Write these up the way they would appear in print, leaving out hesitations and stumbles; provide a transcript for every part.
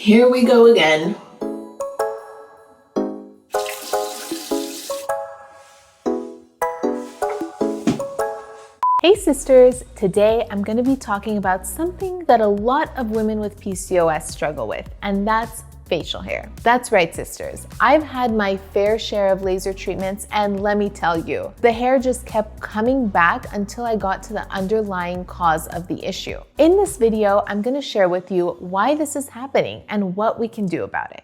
Here we go again. Hey sisters, today I'm going to be talking about something that a lot of women with PCOS struggle with, and that's facial hair. That's right, sisters. I've had my fair share of laser treatments, and let me tell you, the hair just kept coming back until I got to the underlying cause of the issue. In this video, I'm going to share with you why this is happening and what we can do about it.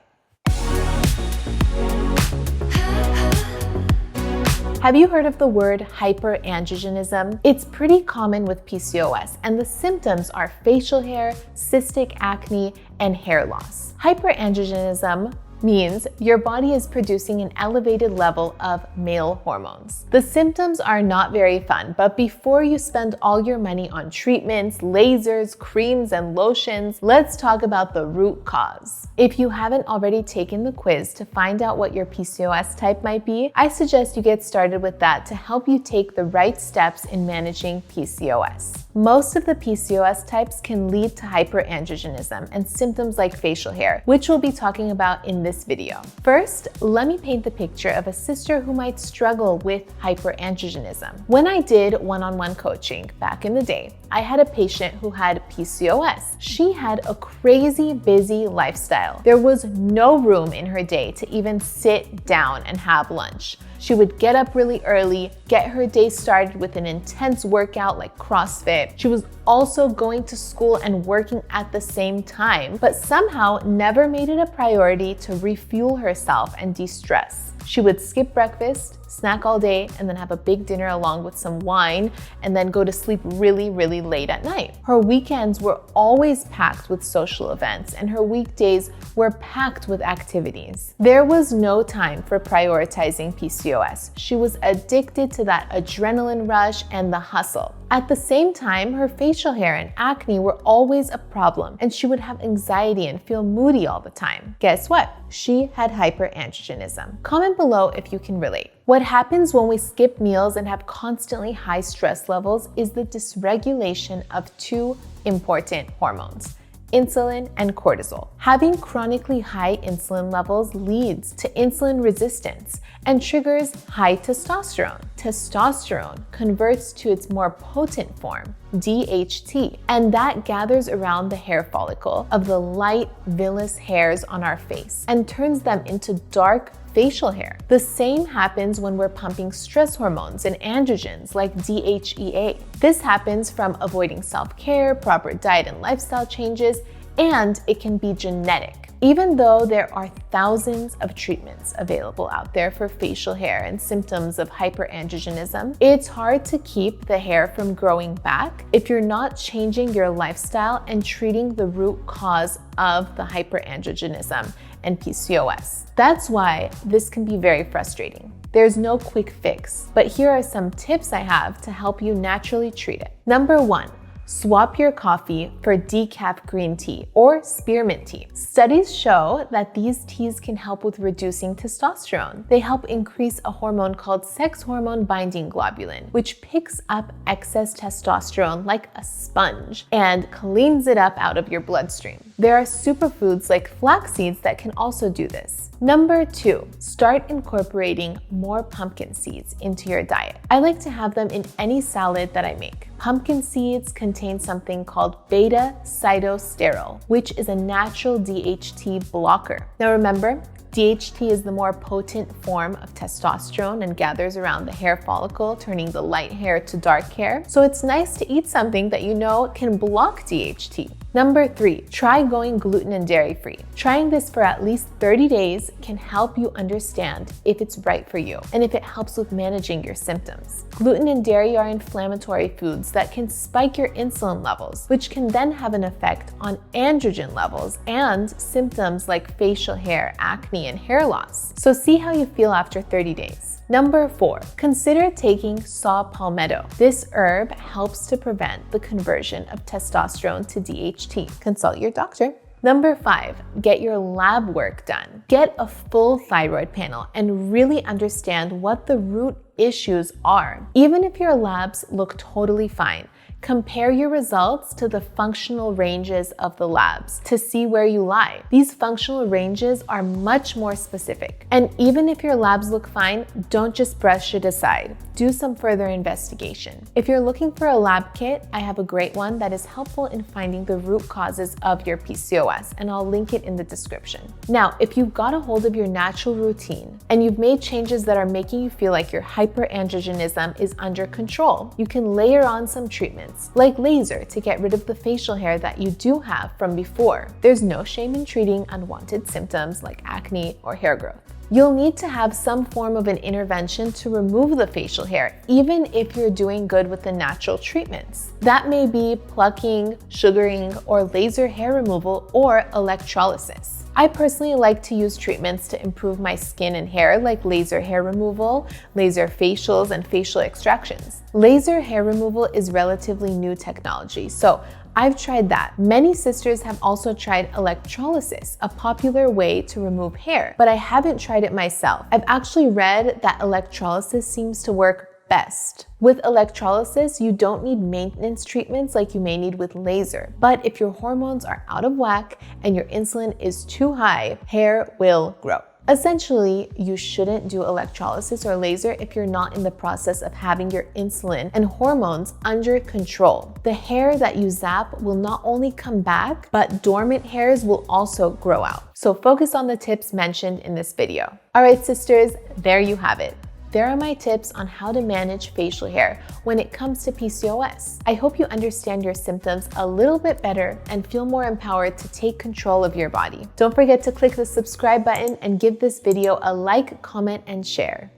Have you heard of the word hyperandrogenism? It's pretty common with PCOS, and the symptoms are facial hair, cystic acne, and hair loss. Hyperandrogenism means your body is producing an elevated level of male hormones. The symptoms are not very fun, but before you spend all your money on treatments, lasers, creams, and lotions, let's talk about the root cause. If you haven't already taken the quiz to find out what your PCOS type might be, I suggest you get started with that to help you take the right steps in managing PCOS. Most of the PCOS types can lead to hyperandrogenism and symptoms like facial hair, which we'll be talking about in this video. First, let me paint the picture of a sister who might struggle with hyperandrogenism. When I did one-on-one coaching back in the day, I had a patient who had PCOS. She had a crazy busy lifestyle. There was no room in her day to even sit down and have lunch. She would get up really early, get her day started with an intense workout like CrossFit. She was also going to school and working at the same time, but somehow never made it a priority to refuel herself and de-stress. She would skip breakfast, snack all day, and then have a big dinner along with some wine, and then go to sleep really late at night. Her weekends were always packed with social events, and her weekdays were packed with activities. There was no time for prioritizing PCOS. She was addicted to that adrenaline rush and the hustle. At the same time, her facial hair and acne were always a problem, and she would have anxiety and feel moody all the time. Guess what? She had hyperandrogenism. Comment below if you can relate. What happens when we skip meals and have constantly high stress levels is the dysregulation of two important hormones: insulin and cortisol. Having chronically high insulin levels leads to insulin resistance and triggers high testosterone. Testosterone converts to its more potent form, DHT, and that gathers around the hair follicle of the light, villous hairs on our face and turns them into dark facial hair. The same happens when we're pumping stress hormones and androgens like DHEA. This happens from avoiding self-care, proper diet and lifestyle changes, and it can be genetic. Even though there are thousands of treatments available out there for facial hair and symptoms of hyperandrogenism, it's hard to keep the hair from growing back if you're not changing your lifestyle and treating the root cause of the hyperandrogenism and PCOS. That's why this can be very frustrating. There's no quick fix, but here are some tips I have to help you naturally treat it. Number 1, swap your coffee for decaf green tea or spearmint tea. Studies show that these teas can help with reducing testosterone. They help increase a hormone called sex hormone binding globulin, which picks up excess testosterone like a sponge and cleans it up out of your bloodstream. There are superfoods like flax seeds that can also do this. Number 2, start incorporating more pumpkin seeds into your diet. I like to have them in any salad that I make. Pumpkin seeds contain something called beta-sitosterol, which is a natural DHT blocker. Now remember, DHT is the more potent form of testosterone and gathers around the hair follicle, turning the light hair to dark hair. So it's nice to eat something that you know can block DHT. Number 3, try going gluten and dairy free. Trying this for at least 30 days can help you understand if it's right for you and if it helps with managing your symptoms. Gluten and dairy are inflammatory foods that can spike your insulin levels, which can then have an effect on androgen levels and symptoms like facial hair, acne, and hair loss. So see how you feel after 30 days. Number 4, consider taking saw palmetto. This herb helps to prevent the conversion of testosterone to DHT. Consult your doctor. Number 5, get your lab work done. Get a full thyroid panel and really understand what the root issues are. Even if your labs look totally fine, Compare your results to the functional ranges of the labs to see where you lie. These functional ranges are much more specific. And even if your labs look fine, don't just brush it aside. Do some further investigation. If you're looking for a lab kit, I have a great one that is helpful in finding the root causes of your PCOS, and I'll link it in the description. Now, if you've got a hold of your natural routine and you've made changes that are making you feel like your hyperandrogenism is under control, you can layer on some treatments, like laser, to get rid of the facial hair that you do have from before. There's no shame in treating unwanted symptoms like acne or hair growth. You'll need to have some form of an intervention to remove the facial hair, even if you're doing good with the natural treatments. That may be plucking, sugaring, or laser hair removal, or electrolysis. I personally like to use treatments to improve my skin and hair, like laser hair removal, laser facials, and facial extractions. Laser hair removal is relatively new technology, so I've tried that. Many sisters have also tried electrolysis, a popular way to remove hair, but I haven't tried it myself. I've actually read that electrolysis seems to work best. With electrolysis, you don't need maintenance treatments like you may need with laser. But if your hormones are out of whack and your insulin is too high, hair will grow. Essentially, you shouldn't do electrolysis or laser if you're not in the process of having your insulin and hormones under control. The hair that you zap will not only come back, but dormant hairs will also grow out. So focus on the tips mentioned in this video. All right, sisters, there you have it. There are my tips on how to manage facial hair when it comes to PCOS. I hope you understand your symptoms a little bit better and feel more empowered to take control of your body. Don't forget to click the subscribe button and give this video a like, comment, and share.